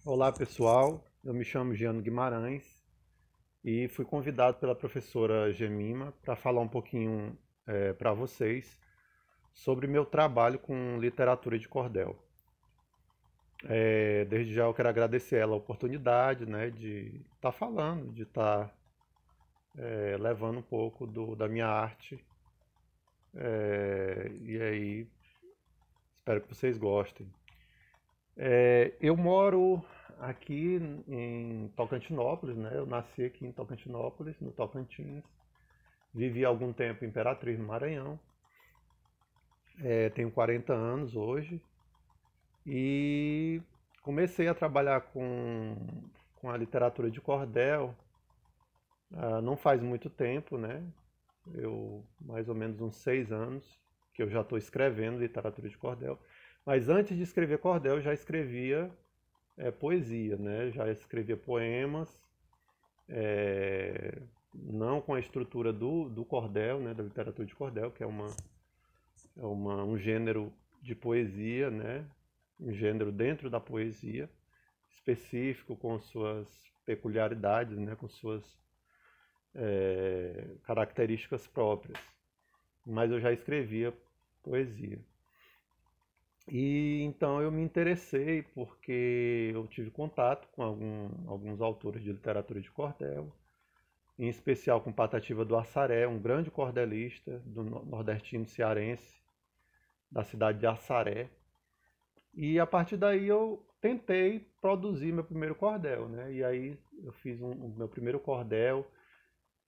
Olá pessoal, eu me chamo Giano Guimarães e fui convidado pela professora Gemima para falar um pouquinho para vocês sobre meu trabalho com literatura de cordel. Desde já eu quero agradecer ela a oportunidade, né, de estar falando, de estar levando um pouco da minha arte, e aí espero que vocês gostem. Eu moro aqui em Tocantinópolis, né? Eu nasci aqui em Tocantinópolis, no Tocantins. Vivi algum tempo em Imperatriz, no Maranhão. Tenho 40 anos hoje e comecei a trabalhar com a literatura de cordel não faz muito tempo, né? Mais ou menos uns 6 anos que eu já estou escrevendo literatura de cordel. Mas antes de escrever cordel, eu já escrevia poesia, né? Já escrevia poemas, não com a estrutura do cordel, né? Da literatura de cordel, que um gênero de poesia, né? Um gênero dentro da poesia, específico, com suas peculiaridades, né? Com suas características próprias. Mas eu já escrevia poesia. E então eu me interessei porque eu tive contato com alguns autores de literatura de cordel, em especial com Patativa do Assaré, um grande cordelista do nordestino cearense, da cidade de Assaré. E a partir daí eu tentei produzir meu primeiro cordel, né? E aí eu fiz o meu primeiro cordel,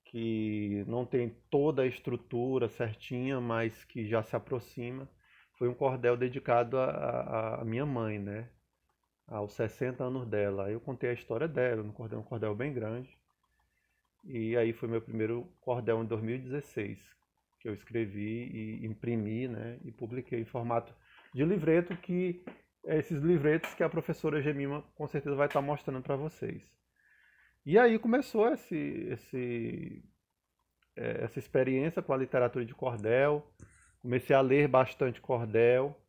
que não tem toda a estrutura certinha, mas que já se aproxima. Foi um cordel dedicado à minha mãe, né? Aos 60 anos dela. Aí eu contei a história dela, um cordel bem grande. E aí foi meu primeiro cordel em 2016, que eu escrevi e imprimi, né? E publiquei em formato de livreto, que é esses livretos que a professora Gemima com certeza vai estar mostrando para vocês. E aí começou essa experiência com a literatura de cordel. Comecei a ler bastante cordel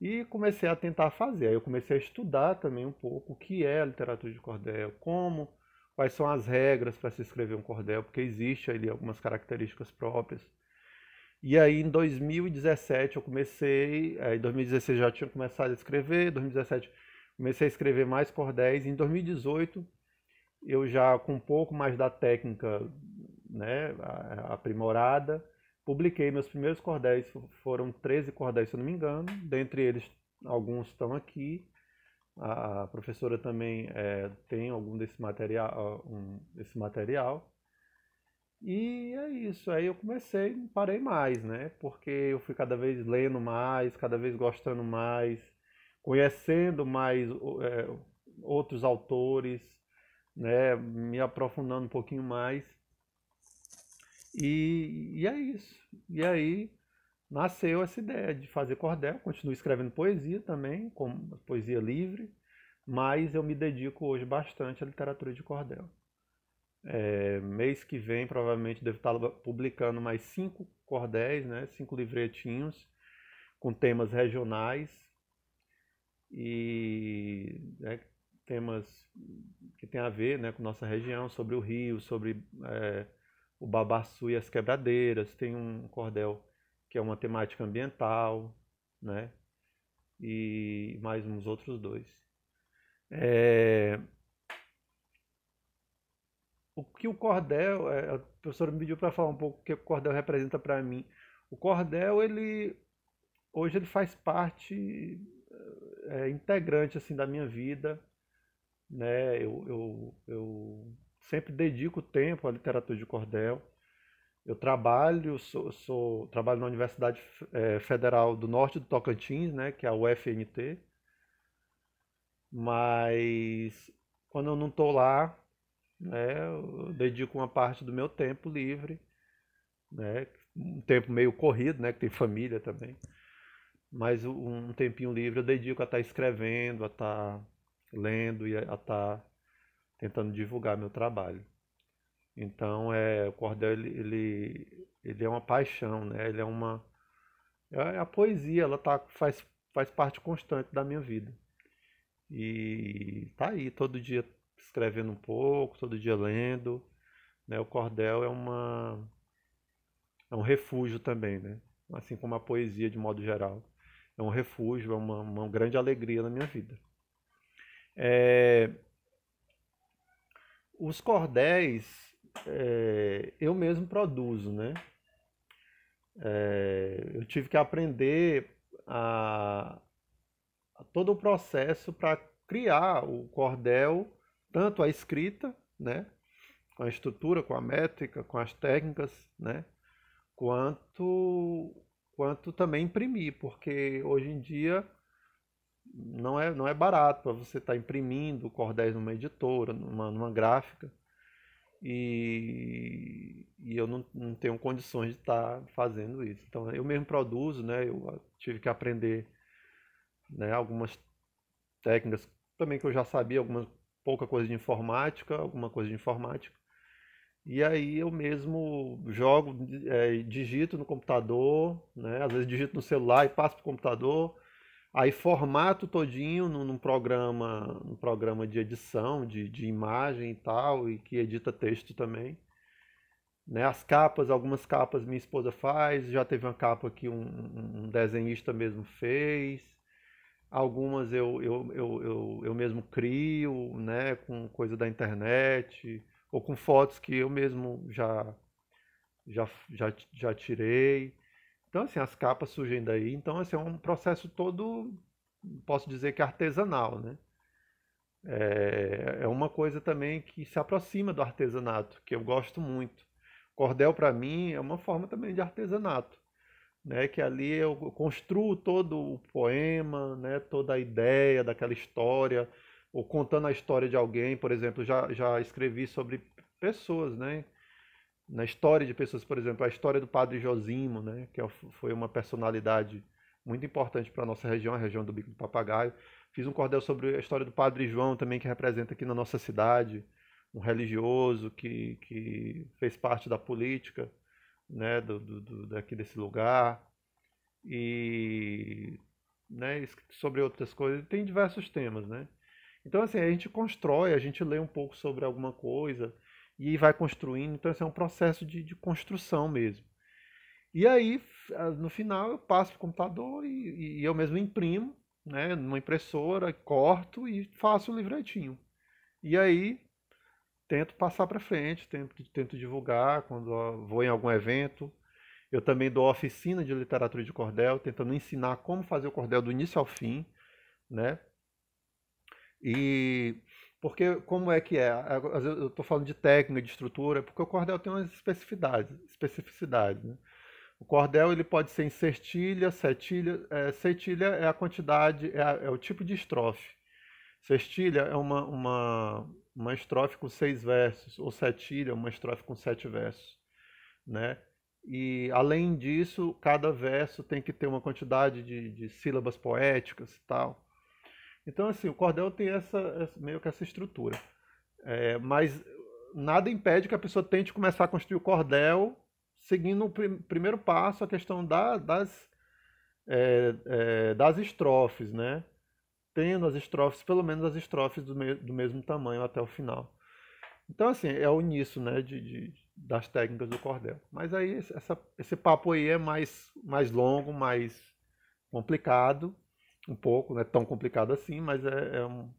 e comecei a tentar fazer. Aí eu comecei a estudar também um pouco o que é a literatura de cordel, quais são as regras para se escrever um cordel, porque existe ali algumas características próprias. E aí em 2017 eu comecei, em 2016 já tinha começado a escrever, em 2017 comecei a escrever mais cordéis, em 2018 eu já com um pouco mais da técnica, né, aprimorada, publiquei meus primeiros cordéis, foram 13 cordéis, se eu não me engano, dentre eles alguns estão aqui. A professora também tem algum desse material. E é isso, aí eu comecei, não parei mais, né? Porque eu fui cada vez lendo mais, cada vez gostando mais, conhecendo mais outros autores, né? Me aprofundando um pouquinho mais. E é isso. E aí nasceu essa ideia de fazer cordel. Continuo escrevendo poesia também, como poesia livre, mas eu me dedico hoje bastante à literatura de cordel. Mês que vem provavelmente devo estar publicando mais 5 cordéis, né? 5 livretinhos com temas regionais e temas que tem a ver, né, com nossa região, sobre o rio, sobre o babaçu e as quebradeiras. Tem um cordel que é uma temática ambiental, né? E mais uns outros dois. O que o cordel, a professora me pediu para falar um pouco o que o cordel representa para mim. O cordel, hoje ele faz parte integrante assim da minha vida, né? Eu sempre dedico tempo à literatura de cordel. Eu trabalho na Universidade Federal do Norte do Tocantins, né, que é a UFNT, mas quando eu não estou lá, né, eu dedico uma parte do meu tempo livre, né, um tempo meio corrido, né, que tem família também, mas um tempinho livre eu dedico a estar escrevendo, a estar lendo e a estar tentando divulgar meu trabalho. Então, o cordel ele é uma paixão, né? Ele é a poesia, faz parte constante da minha vida. E tá aí, todo dia escrevendo um pouco, todo dia lendo, né? O cordel é um refúgio também, né? Assim como a poesia de modo geral. É um refúgio, é uma grande alegria na minha vida. É, os cordéis eu mesmo produzo, né? Eu tive que aprender a, a todo o processo para criar o cordel, tanto a escrita, né? Com a estrutura, com a métrica, com as técnicas, né? Quanto, quanto também imprimir, porque hoje em dia não é barato para você estar imprimindo cordéis numa editora, numa gráfica, e eu não tenho condições de estar fazendo isso. Então eu mesmo produzo, né? Eu tive que aprender, né, algumas técnicas também que eu já sabia, pouca coisa de informática, alguma coisa de informática. E aí eu mesmo jogo, digito no computador, né? Às vezes digito no celular e passo para o computador. Aí formato todinho num programa de edição, de imagem e tal, e que edita texto também. Né? As capas, algumas capas minha esposa faz, já teve uma capa que um desenhista mesmo fez. Algumas eu mesmo crio, né, com coisa da internet, ou com fotos que eu mesmo já tirei. Então, assim, as capas surgem daí. Então, assim, é um processo todo, posso dizer que artesanal, né? É uma coisa também que se aproxima do artesanato, que eu gosto muito. Cordel, para mim, é uma forma também de artesanato, né? Que ali eu construo todo o poema, né? Toda a ideia daquela história, ou contando a história de alguém. Por exemplo, já escrevi sobre pessoas, né? Na história de pessoas, por exemplo, a história do Padre Josimo, né? Foi uma personalidade muito importante para a nossa região, a região do Bico do Papagaio. Fiz um cordel sobre a história do Padre João também, que representa aqui na nossa cidade, um religioso que fez parte da política, né, daqui desse lugar, e, né, sobre outras coisas. Tem diversos temas, né? Então, assim, a gente constrói, a gente lê um pouco sobre alguma coisa e vai construindo. Então, esse é um processo de construção mesmo. E aí, no final, eu passo para o computador e eu mesmo imprimo, né, numa impressora, corto e faço o livretinho. E aí, tento passar para frente, tento divulgar quando vou em algum evento. Eu também dou oficina de literatura de cordel, tentando ensinar como fazer o cordel do início ao fim, né? E porque como é que é? Às vezes eu estou falando de técnica, de estrutura, porque o cordel tem umas especificidades, né? O cordel ele pode ser em sextilha, setilha. Setilha é a quantidade, é o tipo de estrofe. Sextilha é uma estrofe com 6 versos, ou setilha, uma estrofe com 7 versos, né? E além disso, cada verso tem que ter uma quantidade de sílabas poéticas e tal. Então, assim, o cordel tem meio que essa estrutura. Mas nada impede que a pessoa tente começar a construir o cordel seguindo o primeiro passo, a questão das estrofes, né? Tendo as estrofes, pelo menos as estrofes do mesmo tamanho até o final. Então, assim, é o início, né, das técnicas do cordel. Mas aí esse papo aí é mais longo, mais complicado, um pouco, não é tão complicado assim, mas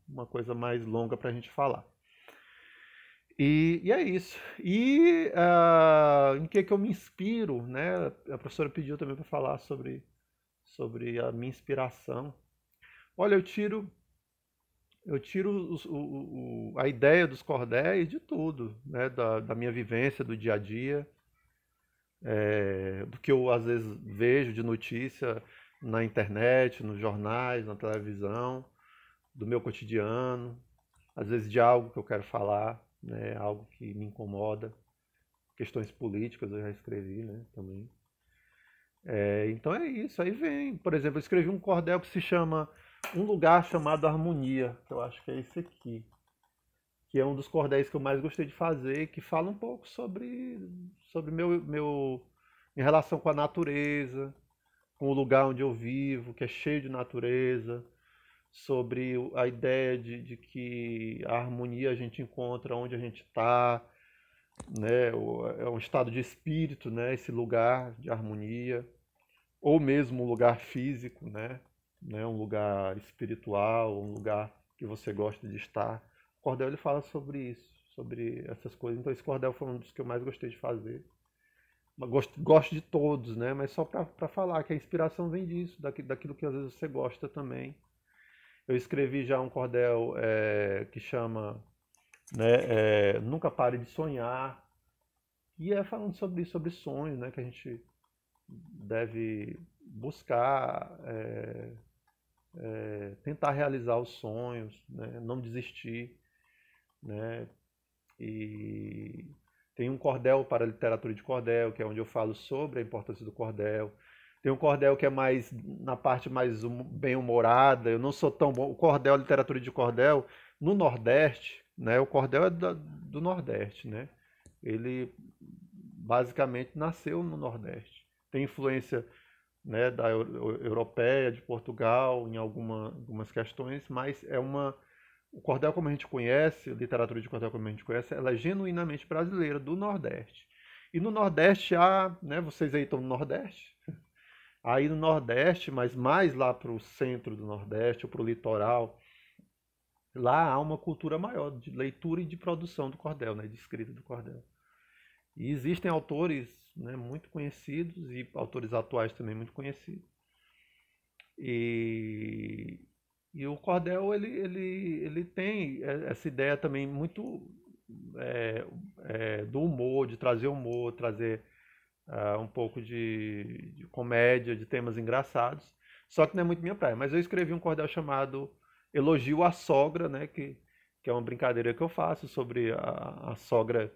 uma coisa mais longa para a gente falar. E é isso. E em que eu me inspiro, né? A professora pediu também para falar sobre a minha inspiração. Olha, eu tiro a ideia dos cordéis de tudo, né? Da minha vivência, do dia a dia, do que eu às vezes vejo de notícia na internet, nos jornais, na televisão, do meu cotidiano, às vezes de algo que eu quero falar, né? Algo que me incomoda. Questões políticas eu já escrevi, né? Também. Então é isso, aí vem. Por exemplo, eu escrevi um cordel que se chama Um Lugar Chamado Harmonia, que eu acho que é esse aqui, que é um dos cordéis que eu mais gostei de fazer, que fala um pouco sobre minha relação com a natureza, com o lugar onde eu vivo, que é cheio de natureza, sobre a ideia de que a harmonia a gente encontra onde a gente está, né? É um estado de espírito, né? Esse lugar de harmonia, ou mesmo um lugar físico, né? Um lugar espiritual, um lugar que você gosta de estar. O cordel ele fala sobre isso, sobre essas coisas. Então esse cordel foi um dos que eu mais gostei de fazer. Mas gosto de todos, né? Mas só para falar que a inspiração vem disso, daquilo que às vezes você gosta também. Eu escrevi já um cordel que chama, né, Nunca Pare de Sonhar, e é falando sobre isso, sobre sonhos, né? Que a gente deve buscar, tentar realizar os sonhos, né? Não desistir, né? E tem um cordel para a literatura de cordel, que é onde eu falo sobre a importância do cordel. Tem um cordel que é mais na parte mais bem-humorada. Eu não sou tão bom. O cordel, a literatura de cordel, no Nordeste, né? O cordel é do Nordeste, né? Ele basicamente nasceu no Nordeste. Tem influência, né, da europeia, de Portugal, em algumas questões, mas o cordel como a gente conhece, a literatura de cordel como a gente conhece, ela é genuinamente brasileira, do Nordeste. E no Nordeste há, né, vocês aí estão no Nordeste, aí no Nordeste, mas mais lá para o centro do Nordeste, ou para o litoral, lá há uma cultura maior de leitura e de produção do cordel, né, de escrita do cordel. E existem autores, né, muito conhecidos e autores atuais também muito conhecidos. E, e o cordel ele tem essa ideia também muito é, do humor, de trazer humor, trazer um pouco de comédia, de temas engraçados. Só que não é muito minha praia. Mas eu escrevi um cordel chamado Elogio à Sogra, né? Que é uma brincadeira que eu faço sobre a sogra,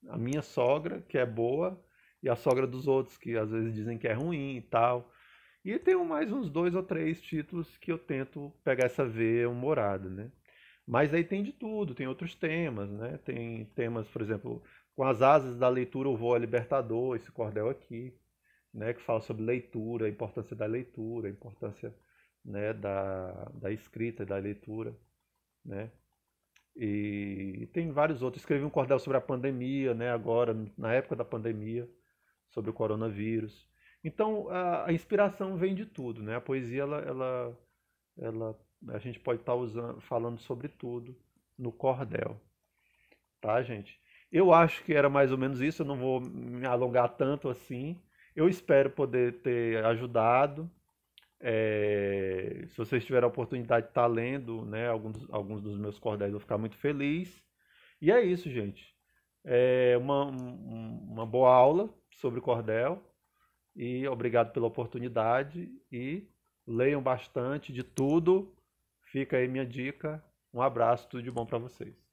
a minha sogra, que é boa, e a sogra dos outros, que às vezes dizem que é ruim e tal. E tem mais uns 2 ou 3 títulos que eu tento pegar essa veia humorada, né? Mas aí tem de tudo, tem outros temas, né? Tem temas, por exemplo, com as asas da leitura eu vou a Libertador, esse cordel aqui, né? Que fala sobre leitura, a importância da leitura, a importância, né, da escrita, da leitura, né? E tem vários outros. Escrevi um cordel sobre a pandemia, né? Agora, na época da pandemia, sobre o coronavírus. Então, a inspiração vem de tudo, né? A poesia, ela, a gente pode estar usando, falando sobre tudo no cordel, tá, gente? Eu acho que era mais ou menos isso, eu não vou me alongar tanto assim. Eu espero poder ter ajudado. Se vocês tiverem a oportunidade de estar lendo, né, alguns dos meus cordéis, eu vou ficar muito feliz. E é isso, gente. É uma boa aula sobre cordel. E obrigado pela oportunidade. E leiam bastante de tudo. Fica aí minha dica. Um abraço, tudo de bom para vocês.